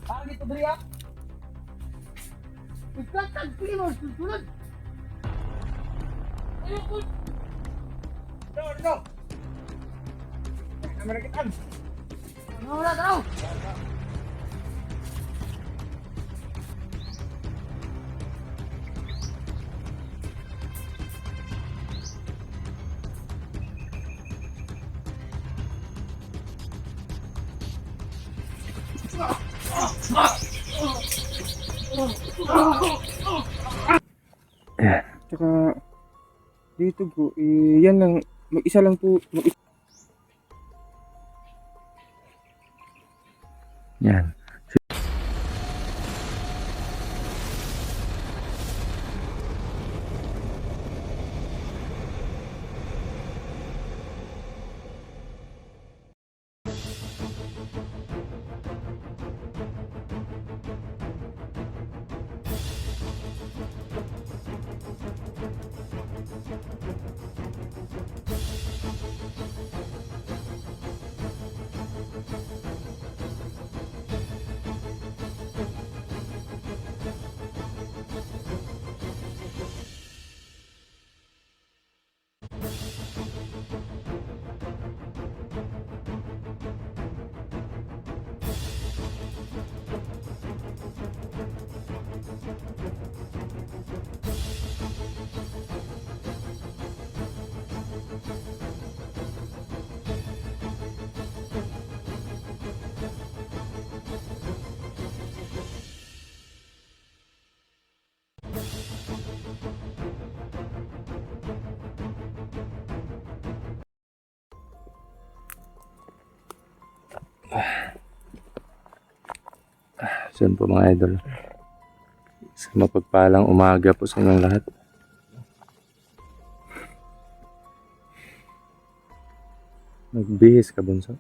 Parang dito diri ah. Ikatag kilo susunod. Ano po? No. Kamera kita. Ano wala daw? Tsaka dito po, yan lang, mag-isa lang po, Yan. So yun po mga idol. Sa mapagpalang umaga po sa inyong lahat. Nagbihis ka, Bunso?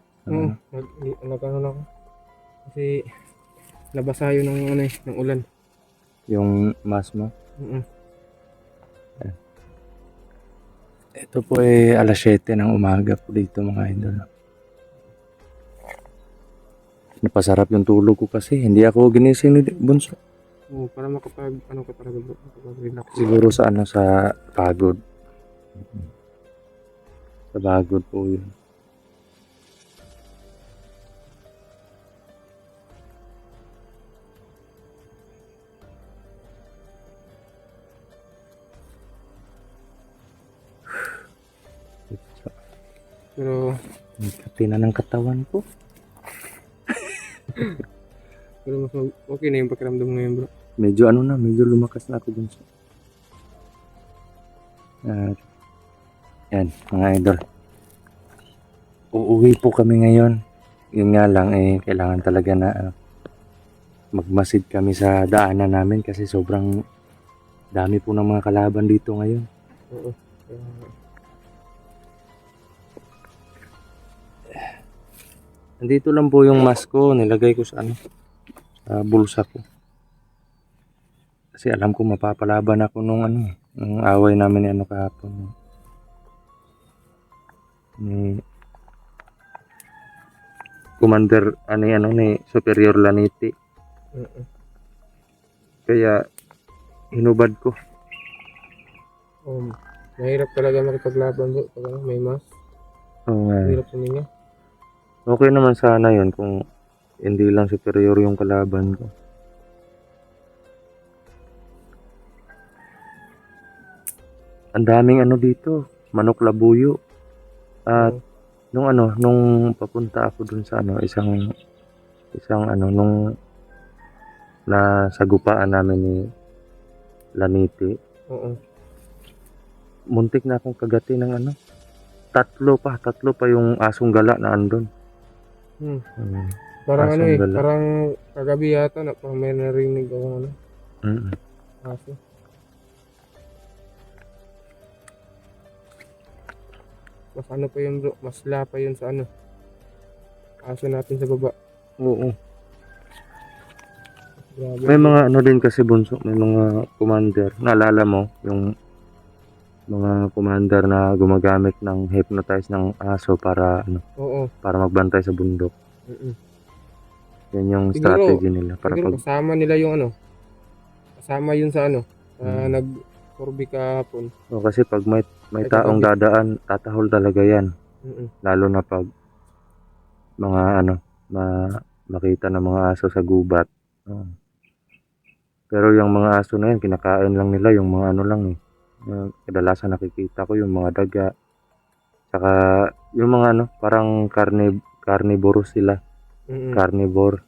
nag-ano na ako. Kasi nabasa yun ng, ng ulan. Yung mask mo? Mm. Ito po ay alas 7 ng umaga po dito mga idol. Napasarap yung tulog ko kasi hindi ako ginising ni Bunso. Oo, para makapag, ano ka talaga bro, makapag-relax. Siguro sa sa pagod. Sa pagod po yun. Pero, Katina ng katawan ko. mas okay na yung pakiramdam ngayon bro. Medyo medyo lumakas na ako Bunso. At yan mga idol. Uuwi po kami ngayon. Yun nga lang kailangan talaga na magmasid kami sa daanan namin kasi sobrang dami po ng mga kalaban dito ngayon. Oo. Nandito lang po yung mask ko, nilagay ko sa sa bulsa ko. Kasi alam ko mapapalaban ako nung nung away namin ni kahapon. Ni Commander ni Superior Laniti. Kaya hinubad ko. Mahirap talaga makipaglaban bro pag may mask. Oo nga. Mahirap sa ninyo. Okay naman sana yun kung hindi lang superior yung kalaban ko. Ang daming dito, manok labuyo. At nung papunta ako dun sa isang nung nasagupaan namin ni Laniti. Oo. Muntik na akong kagati ng tatlo pa yung asong gala na andun. Parang Asong gala. parang kagabi yata na may narinig ako aso. Mas pa yun bro, mas pa yun sa aso natin sa baba. Oo. Grabe. May mga din kasi Bunso, may mga commander. Naalala mo yung mga commander na gumagamit ng hypnotize ng aso para Oo. para magbantay sa bundok. Yan yung Siguro- strategy nila para Siguro pag kasama nila yung ano. Kasama yun sa ano. Hmm. Nag-survey kahapon. kasi pag may Ay, taong kagabi. dadaan, tatahol talaga yan. Mm-mm. Lalo na pag mga ano, makita ng mga aso sa gubat. Oo. Pero yung mga aso na yan, kinakain lang nila yung mga ano lang eh. Kadalasan nakikita ko yung mga daga. Saka yung mga ano, parang carnivorous sila. Mm-mm. Carnivore.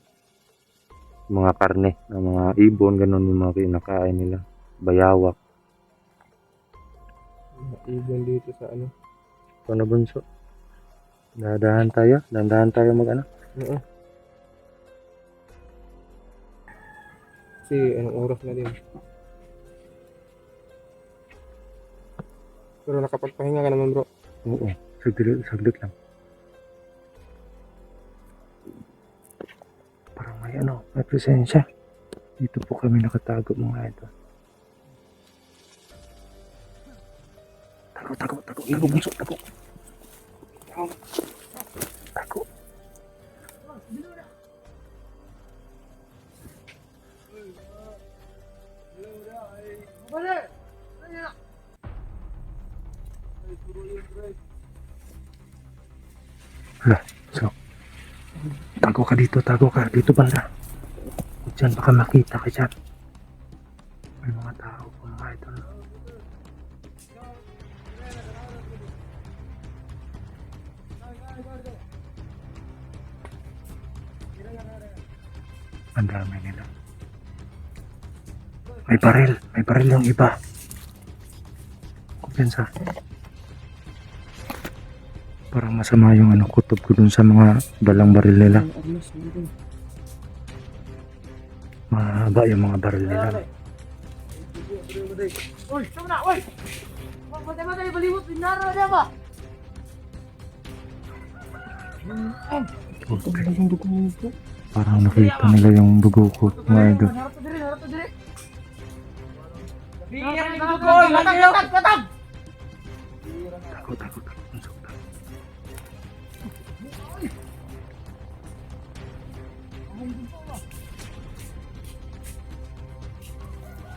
Mga karne, ng mga ibon, ganun yung mga kinakain nila. Bayawak. Ibon dito sa ano. Ano bunso? Dandahan tayo mag ano. Oo. Kasi anong oras na din. Pero nakapagpahinga ka naman bro. Oo, saglit lang. Parang may presensya. Dito po kami nakatago mga ito. Tago bunso, tago. Balik! So, tago ka dito banda. Diyan baka makita ka dyan. May mga tao po mga ito. Ang dami nila. May baril yung iba. Kumpensa. Parang masama yung kutob ko dun sa mga dalang baril nila. Mahaba yung mga baril nila. Uy, tama na, uy! Matay-matay, balimot, binara na ba? Parang nakita nila yung dugo ko. Mga idol. Harap to dire. Biyak ni Dugoy, katag! Takot.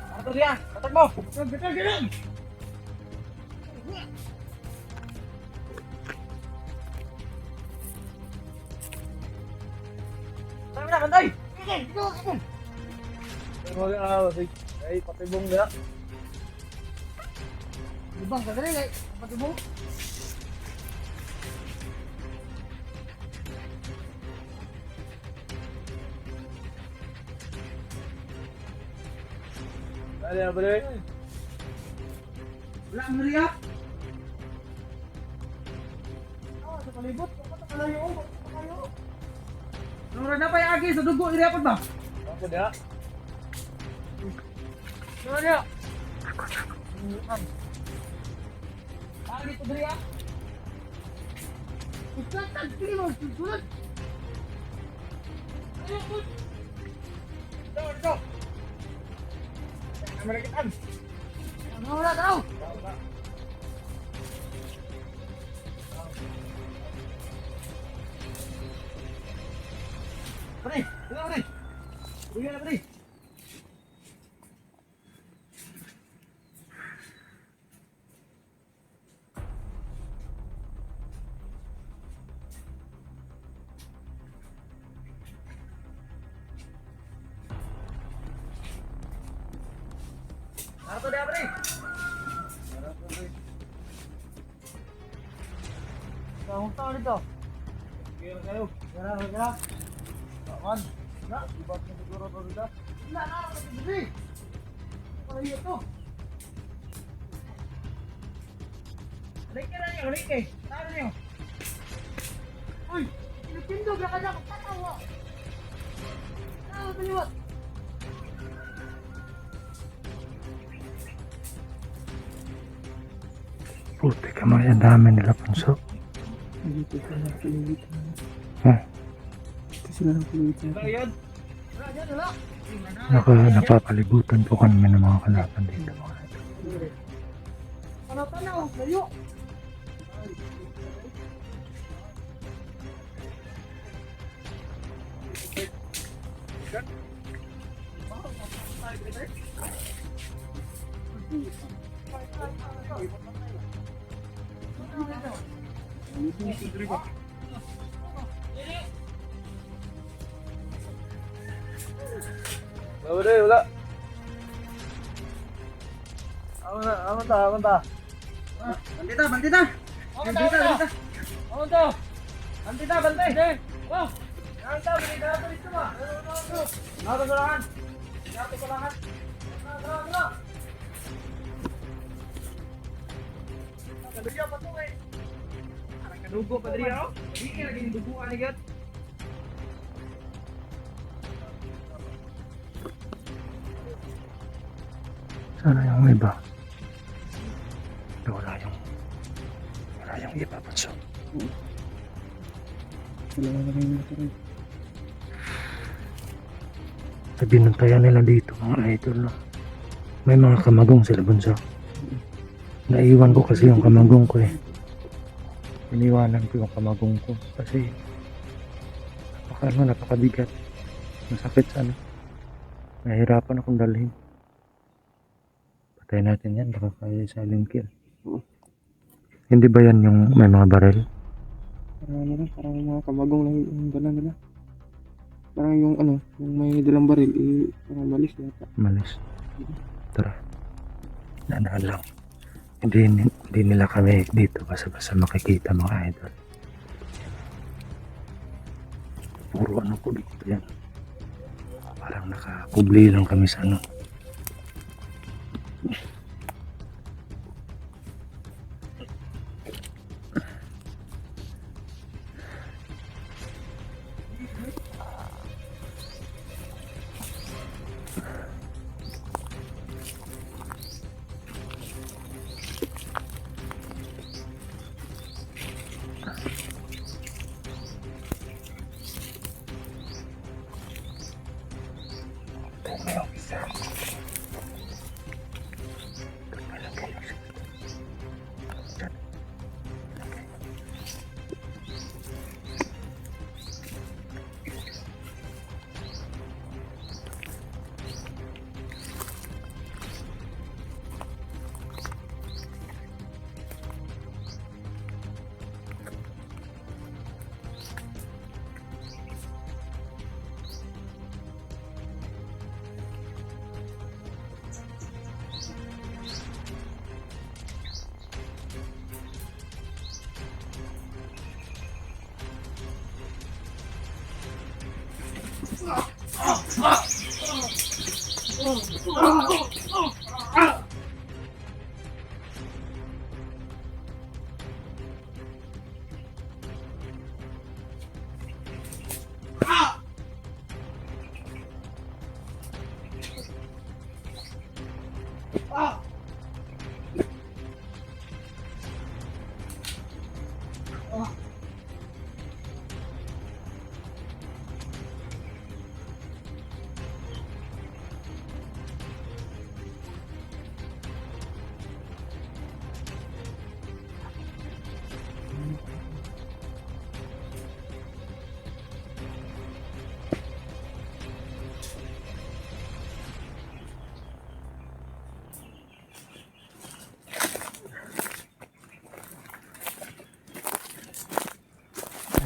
Harap to dire, katag mo! Gatal! Tama na, kanday! Ikaw! Ay, patibong na. Ibang ka dire, pati mo. Dali na balik. Wala ang Maria. Sa palibot, kalayo. Nung na pa yung agi sa dugo, irepot ba? Ako na. Nung na. Agi to Maria. Ikaw, tagpili mo, susunod. Ito. Amerikan. Wala, taraw. Pre. Bigyan na, pre. Ano to, pre? Saan tao dito? Kira kayo. Gara. Kawan. Na, ibat na siguro to dito. Wala na, pre. Ano ito? Halike. Tara niyo. Uy, pinupindog na kanya ko tatawa. Ano taliwat? Puti ka mga ang dami nila punso. Dito sila ng piligitan. Ha? Dito sila ng piligitan. Wala yan, wala. Napapalibutan po kami ng mga kalaban dito mga ito. Ano tanaw? Layo. Wala, wala. Aman ta. Bandita. Bandita. Bantay. Oh. Bandita. Dito ba? Nato kulangan. Kadugya pa to eh. Kadugo pa diri ako. Di ka lagi duguan ni gat. Sana yung iba. Wala yung iba pa so. Wala na kayong natuloy. Sa binuntayan nila dito mga idol no. May mga kamagong sila bunso. Naiwan ko kasi yung kamagong ko eh. Iniwanan ko yung kamagong ko kasi napakabigat. Masakit sana. Nahirapan akong dalhin. Patay natin yan, baka kaya silent kill. Hindi ba yan yung may mga barel? Parang mga kamagong lang yung dala nila. Parang yung yung may dalang baril, parang malis yata. Malis. Tara. Nanaan lang. Hindi nila kami dito basta-basta makikita mga idol. Puro ko dito yan. Parang nakakubli lang kami sa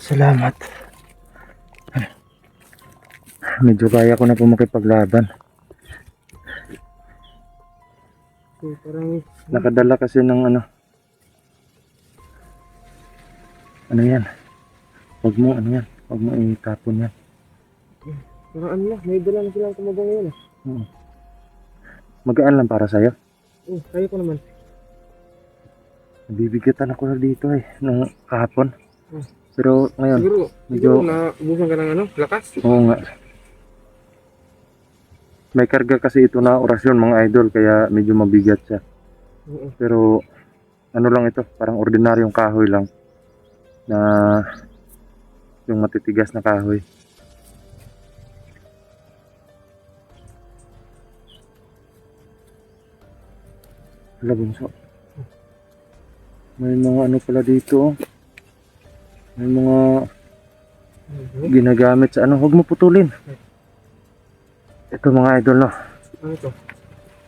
Salamat. Medyo kaya ko na po makipaglaban. So, parang Nakadala kasi ng ano yan. Huwag mo itapon yan. parang may dala na silang kamagong ngayon eh. Magaan lang para sa'yo. Kaya ko naman. Nabibigatan ako na dito nung kahapon. Pero ngayon, Siguro medyo naubusan ka ng lakas. oo nga. May karga kasi ito na orasyon mga idol kaya medyo mabigat siya. Pero ano lang ito, parang ordinaryong kahoy lang na yung matitigas na kahoy. Hala bunso. May mga ano pala dito. May mga ginagamit sa huwag mo putulin. Ito mga idol, no? Ano to?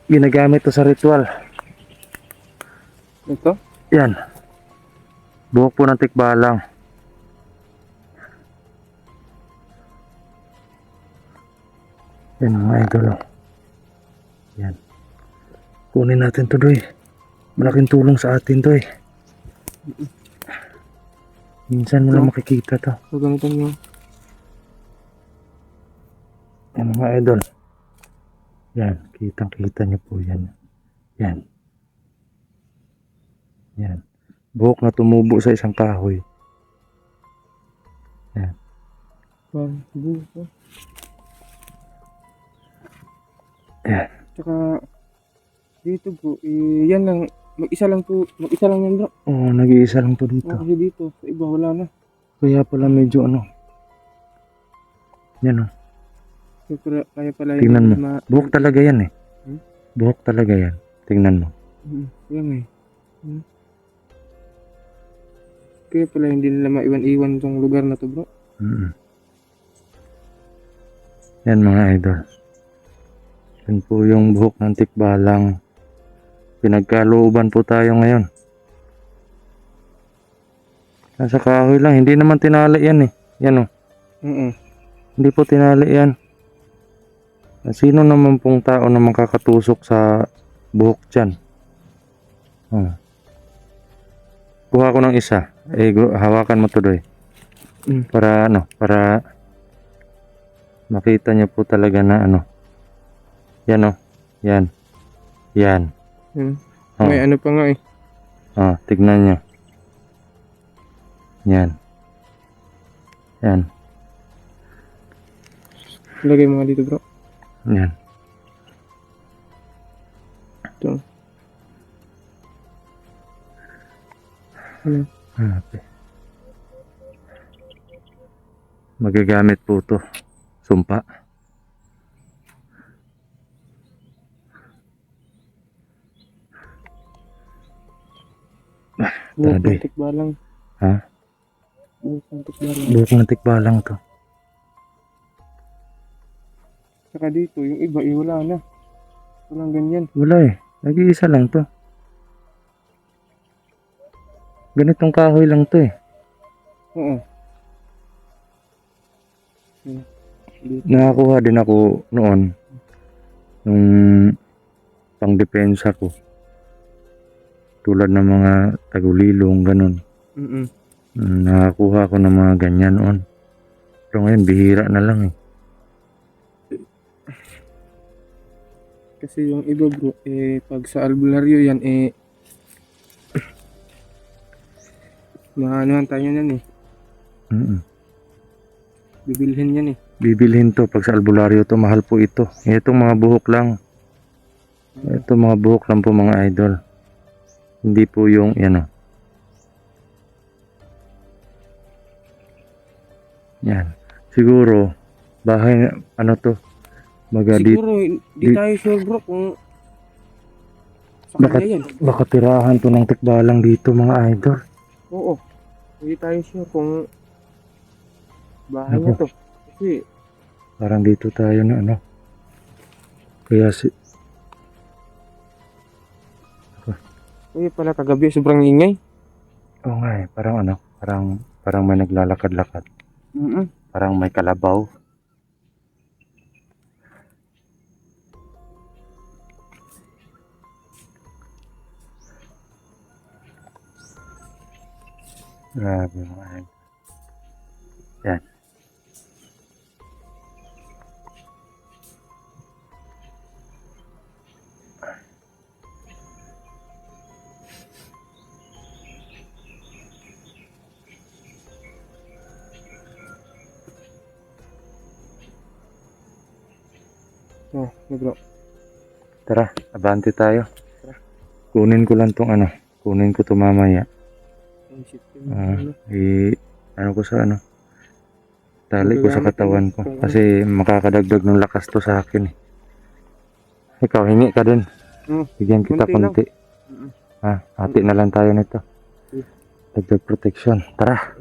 Ginagamit to sa ritual. Ito? Yan. Buhok po ng tikbalang. Yan mga idol, no? Yan. Kunin natin to, Doy. Malaking tulong sa atin to, eh. Minsan mo lang makikita to. So, ganito nyo. Yan mga idol. Yan. Kitang-kita nyo po yan. Yan. Yan. Buhok na tumubo sa isang kahoy. Yan. Buko. Yan. Tsaka, dito bro, yan lang. Mag-isa lang yan bro. Oo, nag-iisa lang to dito. Kasi dito, sa iba wala na. Kaya pala medyo ano. Yan, oh. Kaya pala Tingnan mo. ma- Buhok talaga yan, eh. Hmm? Buhok talaga yan. Tingnan mo. Yan eh. Kaya pala hindi nila maiwan-iwan tong lugar na to bro. Mm. Yan mga idol. Yan po yung buhok ng tikbalang. Pinagkalooban po tayo ngayon. Nasa kahoy lang. Hindi naman tinali yan, eh. Yan, oh. Hindi po tinali yan. Sino naman pong tao na makakatusok sa buhok dyan? Oh. Kuha ko ng isa. Hawakan mo to, Doy. Para ano, para makita nyo po talaga na ano. Yan, oh. Yan. Yan. Oh. May ano pa nga eh. Oh, tignan nyo. Yan. Yan. Lagay mo nga dito bro. Yan. Ito. Okay. Magagamit po to. Sumpa. Buhok Doy. ng tikbalang. Ha? Buhok ng tikbalang. Buhok ng tikbalang to. Saka dito, yung iba wala na. Walang ganyan. Wala eh. Nag-iisa lang to. Ganitong kahoy lang to eh. Oo. Dito. Nakakuha din ako noon. Nung pangdepensa ko. Tulad ng mga tagulilong, ganun. Nakakuha ko ng mga ganyan noon. Pero ngayon, bihira na lang eh. Kasi yung iba bro, pag sa albularyo yan, maanohan tayo yan eh. Bibilhin yan eh. Bibilhin to. Pag sa albularyo to, mahal po ito. Itong mga buhok lang. Ito mga buhok lang po mga idol. Hindi po yung, yan o. Yan. Siguro, bahay, ano to? Siguro, di tayo sure bro kung sa Baka, kanya yan. baka tirahan to ng tikbalang dito mga idol. Oo. Hindi tayo sure kung bahay niya to. Kasi, Parang dito tayo na ano. Kaya pala kagabi sobrang ingay. Oo nga eh. Parang ano. Parang may naglalakad-lakad. Parang may kalabaw. Grabe mga idol. Yan. Bro. Tara, abante tayo. Kunin ko lang tong ano. Kunin ko to mamaya. Ano ko sa ano. Tali ko sa katawan ko. Kasi makakadagdag ng lakas to sa akin eh. Ikaw, hingi ka din. Bigyan kita Konti lang. konti. Ha, hati na lang tayo nito. Dagdag protection. Tara.